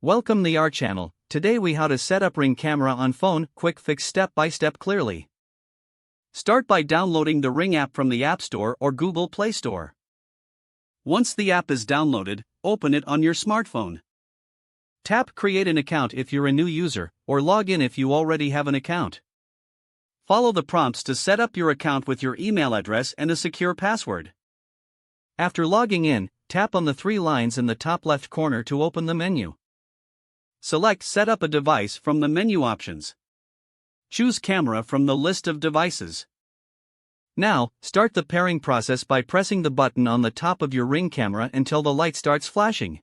Welcome the our channel. Today we how to set up Ring camera on phone, quick fix step by step clearly. Start by downloading the Ring app from the App Store or Google Play Store. Once the app is downloaded, open it on your smartphone. Tap create an account if you're a new user, or log in if you already have an account. Follow the prompts to set up your account with your email address and a secure password. After logging in, tap on the three lines in the top left corner to open the menu. Select Set up a device from the menu options. Choose Camera from the list of devices. Now, start the pairing process by pressing the button on the top of your Ring camera until the light starts flashing.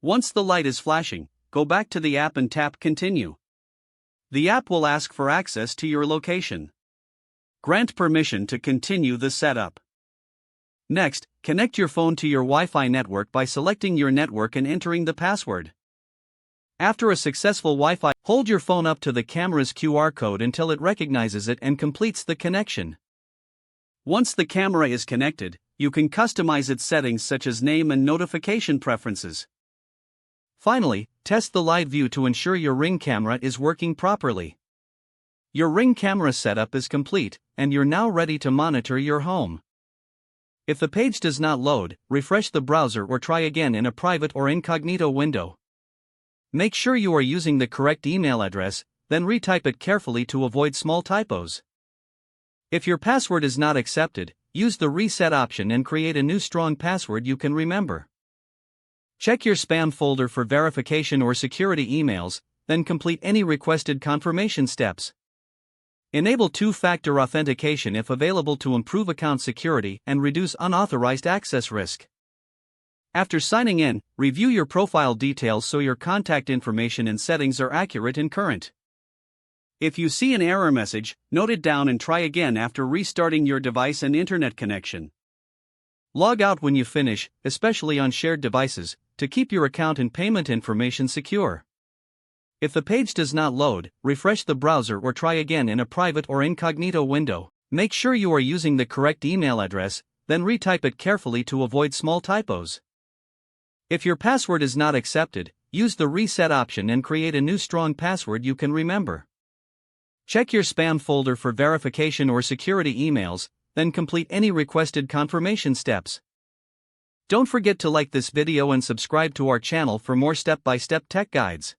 Once the light is flashing, go back to the app and tap Continue. The app will ask for access to your location. Grant permission to continue the setup. Next, connect your phone to your Wi-Fi network by selecting your network and entering the password. After a successful Wi-Fi, hold your phone up to the camera's QR code until it recognizes it and completes the connection. Once the camera is connected, you can customize its settings such as name and notification preferences. Finally, test the live view to ensure your Ring camera is working properly. Your Ring camera setup is complete, and you're now ready to monitor your home. If the page does not load, refresh the browser or try again in a private or incognito window. Make sure you are using the correct email address, then retype it carefully to avoid small typos. If your password is not accepted, use the reset option and create a new strong password you can remember. Check your spam folder for verification or security emails, then complete any requested confirmation steps. Enable two-factor authentication if available to improve account security and reduce unauthorized access risk. After signing in, review your profile details so your contact information and settings are accurate and current. If you see an error message, note it down and try again after restarting your device and internet connection. Log out when you finish, especially on shared devices, to keep your account and payment information secure. If the page does not load, refresh the browser or try again in a private or incognito window. Make sure you are using the correct email address, then retype it carefully to avoid small typos. If your password is not accepted, use the reset option and create a new strong password you can remember. Check your spam folder for verification or security emails, then complete any requested confirmation steps. Don't forget to like this video and subscribe to our channel for more step-by-step tech guides.